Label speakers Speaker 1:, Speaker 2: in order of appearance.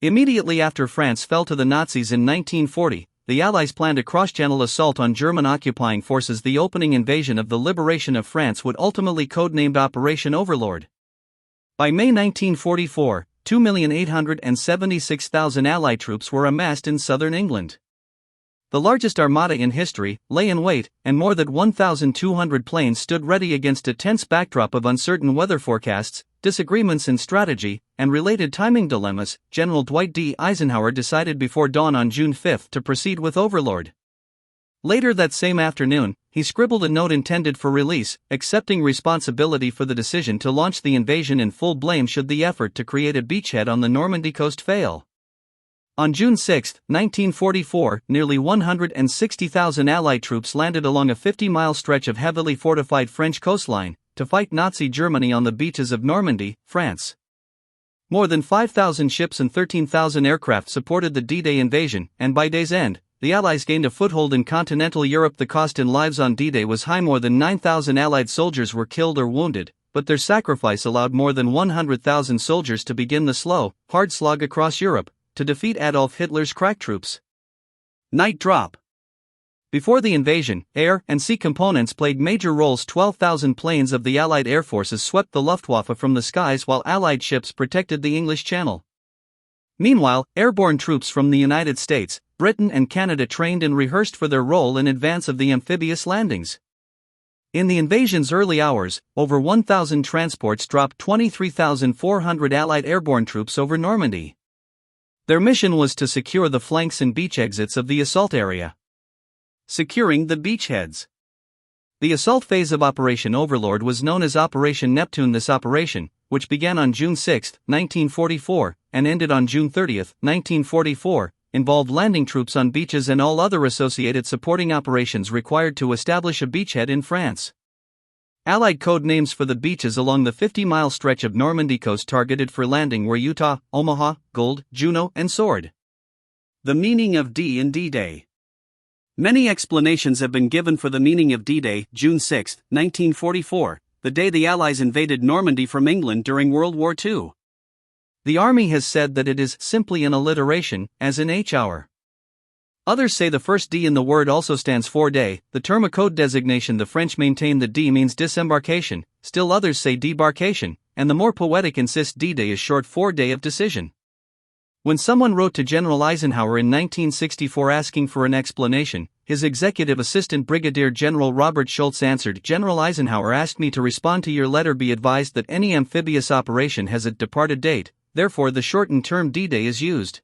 Speaker 1: Immediately after France fell to the Nazis in 1940, the Allies planned a cross-channel assault on German occupying forces. The opening invasion of the liberation of France would ultimately codenamed Operation Overlord. By May 1944, 2,876,000 Allied troops were amassed in southern England. The largest armada in history lay in wait, and more than 1,200 planes stood ready against a tense backdrop of uncertain weather forecasts, disagreements in strategy, and related timing dilemmas. General Dwight D. Eisenhower decided before dawn on June 5 to proceed with Overlord. Later that same afternoon, he scribbled a note intended for release, accepting responsibility for the decision to launch the invasion in full blame should the effort to create a beachhead on the Normandy coast fail. On June 6, 1944, nearly 160,000 Allied troops landed along a 50-mile stretch of heavily fortified French coastline to fight Nazi Germany on the beaches of Normandy, France. More than 5,000 ships and 13,000 aircraft supported the D-Day invasion, and by day's end, the Allies gained a foothold in continental Europe. The cost in lives on D-Day was high. More than 9,000 Allied soldiers were killed or wounded, but their sacrifice allowed more than 100,000 soldiers to begin the slow, hard slog across Europe to defeat Adolf Hitler's crack troops. Night drop. Before the invasion, air and sea components played major roles. 12,000 planes of the Allied air forces swept the Luftwaffe from the skies while Allied ships protected the English Channel. Meanwhile, airborne troops from the United States, Britain and Canada trained and rehearsed for their role in advance of the amphibious landings. In the invasion's early hours, over 1,000 transports dropped 23,400 Allied airborne troops over Normandy. Their mission was to secure the flanks and beach exits of the assault area. Securing the beachheads. The assault phase of Operation Overlord was known as Operation Neptune. This operation, which began on June 6, 1944, and ended on June 30, 1944, involved landing troops on beaches and all other associated supporting operations required to establish a beachhead in France. Allied code names for the beaches along the 50-mile stretch of Normandy coast targeted for landing were Utah, Omaha, Gold, Juno, and Sword. The meaning of D in D-Day. Many explanations have been given for the meaning of D-Day, June 6, 1944, the day the Allies invaded Normandy from England during World War II. The Army has said that it is simply an alliteration, as in H-hour. Others say the first D in the word also stands for day. The term a code designation. The French maintain the D means disembarkation, still others say debarkation, and the more poetic insist D-Day is short for Day of Decision. When someone wrote to General Eisenhower in 1964 asking for an explanation, his executive assistant Brigadier General Robert Schultz answered, "General Eisenhower asked me to respond to your letter. Be advised that any amphibious operation has a departed date, therefore the shortened term D-Day is used."